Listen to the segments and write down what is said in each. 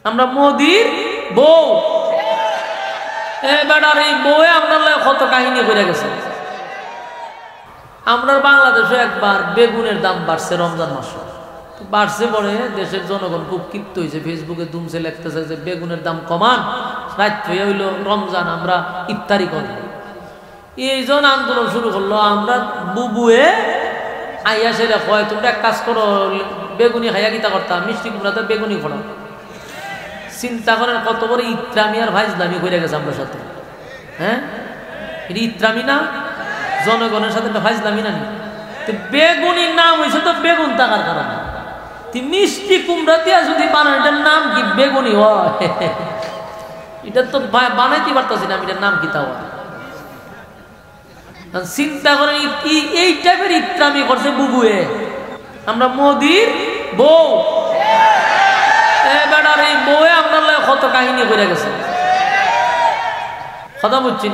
আমরা মোদির বউ বেটার এই বউয়ে আপনার কত কাহিনী করে গেছে। আমরা বাংলাদেশে একবার বেগুনের দাম বাড়ছে রমজান মাসে, বাড়ছে পরে দেশের জনগণ খুব ক্ষিপ্ত হয়েছে, ফেসবুকে দুমছে লিখতেছে যে বেগুনের দাম কমান, রাত হয়ে হইল রমজান, আমরা ইফতারি করব। এই জন আন্দোলন শুরু করলো। আমরা বুবুয়ে আইয়া সেরা কয় তোমরা এক কাজ করো, বেগুনি খাইয়া গীতা করতাম, মিষ্টি কুমড়াতে বেগুনি খোড়া। চিন্তা করেন কত বড় ইত্রামি আর ভাইজলামি করে গেছে আমরা সাথে। হ্যাঁ, এটা ইত্রামি না, জনগণের সাথে ভাইজলামি না। বেগুনির নাম হয়েছে তো বেগুন থাকার কারণে। মিষ্টি কুমড়া দিয়া যদি বানান, এটার নাম কি বেগুনি হয়? এটা তো বানাইতে পারতাছি না, এটার নাম কি তা হয়? চিন্তা করেন এই টাইপের ইত্রামি করছে বুবুয়ে। আমরা মোদির বউ বেটার এই বউয়ে আপনার কত কাহিনী করে গেছে, কথা বুঝছেন?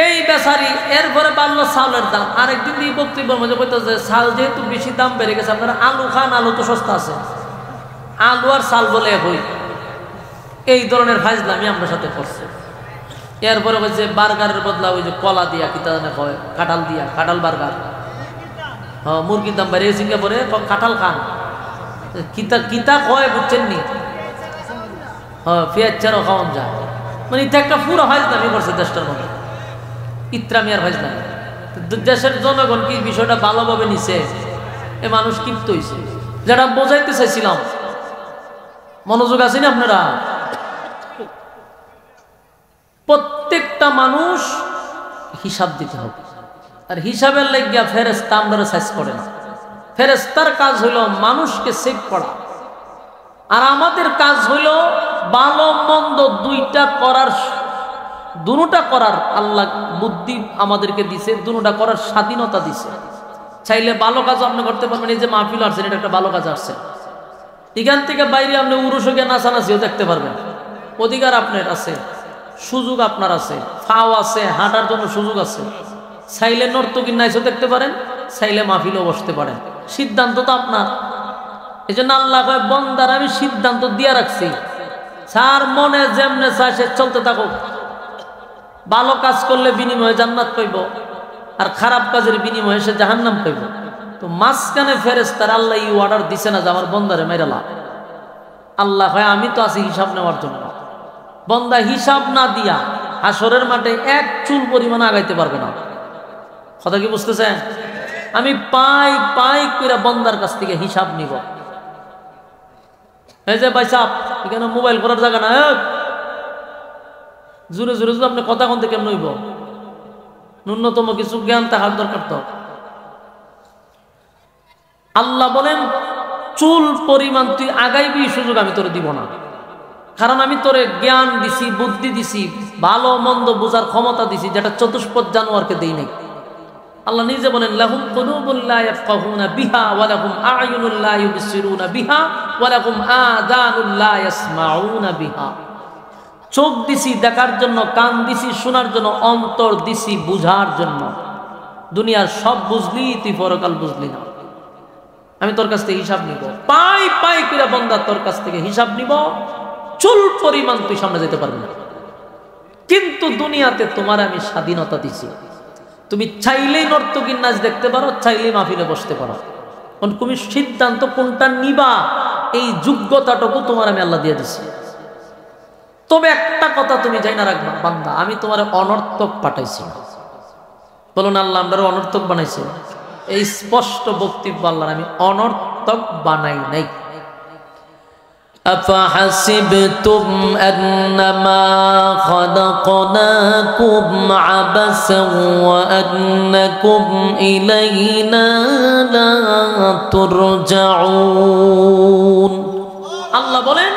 এই বেচারি এরপরে বাড়লো চাউলের দাম। আরেকদিন এই বক্তব্যের মধ্যে বলতেছে চাল যেহেতু বেশি দাম বেড়ে গেছে, আপনারা আলু খান, আলু তো সস্তা আছে, আলু আর চাল বলে হই। এই ধরনের ফাইজলামি আমরা সাথে করছে। এরপরে বলছে বার্গারের বদলা ওই যে কলা দিয়া কিতা জানে কয়, কাঁঠাল দিয়া, কাঁঠাল বার্গার। হ্যাঁ, মুরগির দাম বেড়ে সিঙ্গাপুরে কাঁঠাল খান, কিতা কিতা কয় বুঝছেন নি? হ্যাঁ, পেঁয়াজ চারও খাওয়ান যায়। মানে এটা একটা পুরো ফাইজলামি করছে দেশটার মধ্যে, ইত্রামি আর ফাইজলামি। দেশের জনগণ কি বিষয়টা ভালোভাবে নিছে? এ মানুষ ক্ষিপ্ত হয়েছে। যারা বোঝাইতে চাইছিলাম, মনোযোগ আছেন আপনারা? প্রত্যেকটা মানুষ হিসাব দিতে হবে, আর হিসাবের লাগিয়া ফেরেশতা আমরা সাইজ করে না। ফেরেশতার কাজ হইল মানুষকে সেভ করা, আর আমাদের কাজ হইল ভালো মন্দ দুইটা করার, দুটা করার আল্লাহ বুদ্ধি আমাদেরকে দিছে, দুটা করার স্বাধীনতা দিছে। চাইলে ভালো কাজ আপনি করতে পারবেন। এই যে মাহফিল আসছেন, এটা একটা ভালো কাজ আসছে। এখান থেকে বাইরে আপনি উরুষে গিয়ে নাচানাচিও দেখতে পারবেন, অধিকার আপনার আছে, সুযোগ আপনার আছে, ফাও আছে, হাঁটার জন্য সুযোগ আছে। চাইলে নর্তকীর নাচও দেখতে পারেন, চাইলে মাহফিলও বসতে পারেন, সিদ্ধান্ত তো আপনার। এই জন্য আল্লাহ কয় বন্দার আমি সিদ্ধান্ত দিয়ে রাখছি, যার মনে যেমনে চায় সে চলতে থাকুক। ভালো কাজ করলে বিনিময়ে জান্নাত পাইব, আর খারাপ কাজের বিনিময়ে সে জাহান্নাম পাইব। তো মাঝখানে ফেরেশতার আল্লাহ এই অর্ডার দিছে না যে আমার বন্দারে মেরালা। আল্লাহ হয় আমি তো আছি হিসাব নেওয়ার জন্য। বন্দা হিসাব না দিয়া হাসরের মাঠে এক চুল পরিমাণ আগাইতে পারবে না। কথা কি বুঝতেছেন? আমি পাই পাই করে বন্দার কাছ থেকে হিসাব নিব। এই যে ভাই সাহেব, এখানে মোবাইল করার জায়গা না, জোরে জোরে যদি আপনি কথা কোন থেকে কেমন হইব? ন্যূনতম কিছু জ্ঞান থাকার দরকার তো। আল্লাহ বলেন চুল পরিমাণ তুই আগাইবি, সুযোগ আমি তোরে দিব না, কারণ আমি তোরে জ্ঞান দিছি, বুদ্ধি দিছি, ভালো মন্দ বোঝার ক্ষমতা দিছি, যেটা চতুষ্পদ জানোয়ারকে দেই নাই। আল্লাহ নিজে বলেন লাহুম কুলুবুল লা ইয়াফকাহুনা বিহা ওয়া লাহুম আ'য়ুনুল লা ইউবসিরুনা বিহা ওয়া লাহুম আযানুল লা ইয়াসমাউনা বিহা। চোখ দিছি দেখার জন্য, কান দিছি শোনার জন্য, অন্তর দিছি বুঝার জন্য। দুনিয়ার সব বুঝলি, তুই পরকাল বুঝলি না। আমি তোর কাছ থেকে হিসাব নিব, পাই পাই করে বন্দা তোর কাছ থেকে হিসাব নিব। চুল পরিমাণ তুই সামনে যেতে পারবি না। কিন্তু দুনিয়াতে তোমার আমি স্বাধীনতা দিছি, তুমি চাইলেই নর্তকীর নাচ দেখতে পারো, চাইলেই মাহফিলে বসতে পারো। তুমি সিদ্ধান্ত কোনটা নিবা, এই যোগ্যতাটুকু তোমার আমি আল্লাহ দিয়ে দিছি। তবে একটা কথা তুমি যাই না রাখবা, বান্দা আমি তোমার অনর্থক পাঠাইছি। বলুন আল্লাহ আমরা অনর্থক বানাইছে? এই স্পষ্ট বক্তব্য আল্লাহর, আমি অনর্থক বানাই নাই। أفحسبتم أنما خلقناكم عبثا وأنكم إلينا لا ترجعون। আল্লাহ বলেন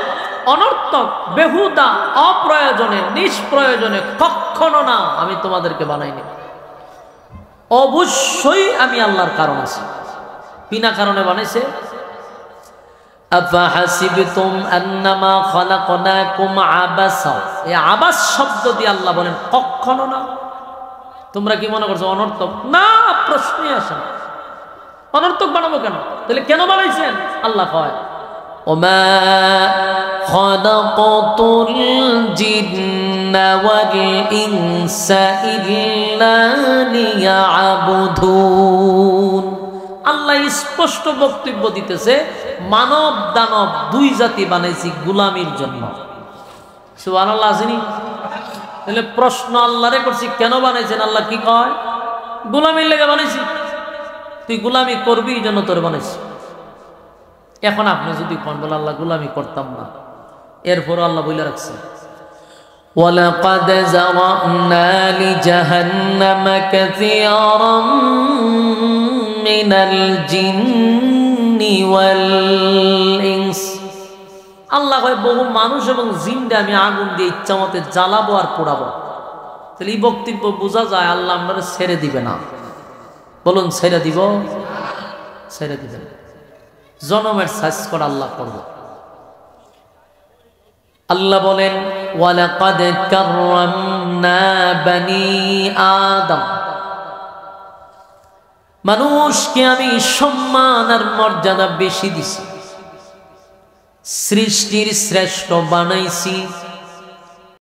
অনর্থক, বেহুদা, অপ্রয়োজনে, নিষ্প্রয়োজনে কখনো না আমি তোমাদেরকে বানাইনি। অবশ্যই আমি আল্লাহর কারণ আছে, বিনা কারণে বানাইছে। আফাহাসিবতুম আন্নামা খালাকনাকুম আবাসা, এই আবাস শব্দ দিয়ে আল্লাহ বলেন কখনো না। তোমরা কি মনে করছো অনর্থক? না, প্রশ্নই আসে না। অনর্থক বানাবো কেন? তাহলে কেন বানাইছেন? আল্লাহ কয় ওমা খালাকাতুল জিন্না ওয়াল ইনসা ইল্লা লিয়াবুদুন। আল্লাহ স্পষ্ট বক্তব্য দিতেছে, মানব দানব দুই জাতি বানাইছি গোলামির জন্য। সুবহানাল্লাহ আসেনি? তাহলে প্রশ্ন আল্লাহরে করছি, কেন বানাইছেন? আল্লাহ কি কয়? গোলামির লেগে বানাইছি। তুই গোলামি করবি এই জন্য তোর বানাইছি। এখন আপনি যদি কোন বলে আল্লাহ গোলামি করতাম না, এরপর আল্লাহ বলে রাখছে, ওয়ালাকাদ যারানা লিজাহান্নামা কাসীরাম মিনাল জিন্নি ওয়াল ইনস। আল্লাহ কয় বহু মানুষ এবং জিনকে আমি আগুন দিয়ে ইচ্ছা মতে জ্বালাবো আর পোড়াবো। তাহলে এই বক্তব্য বোঝা যায় আল্লাহ আপনারা ছেড়ে দিবে না। বলুন ছেড়ে দিব? ছেড়ে দিবে না। জনমের সাইজ করা আল্লাহ করবে। আল্লাহ বলেন ওয়ালাকাদ কাররামনা বানি আদম। মানুষকে আমি সম্মান আর মর্যাদা বেশি দিছি, সৃষ্টির শ্রেষ্ঠ বানাইছি।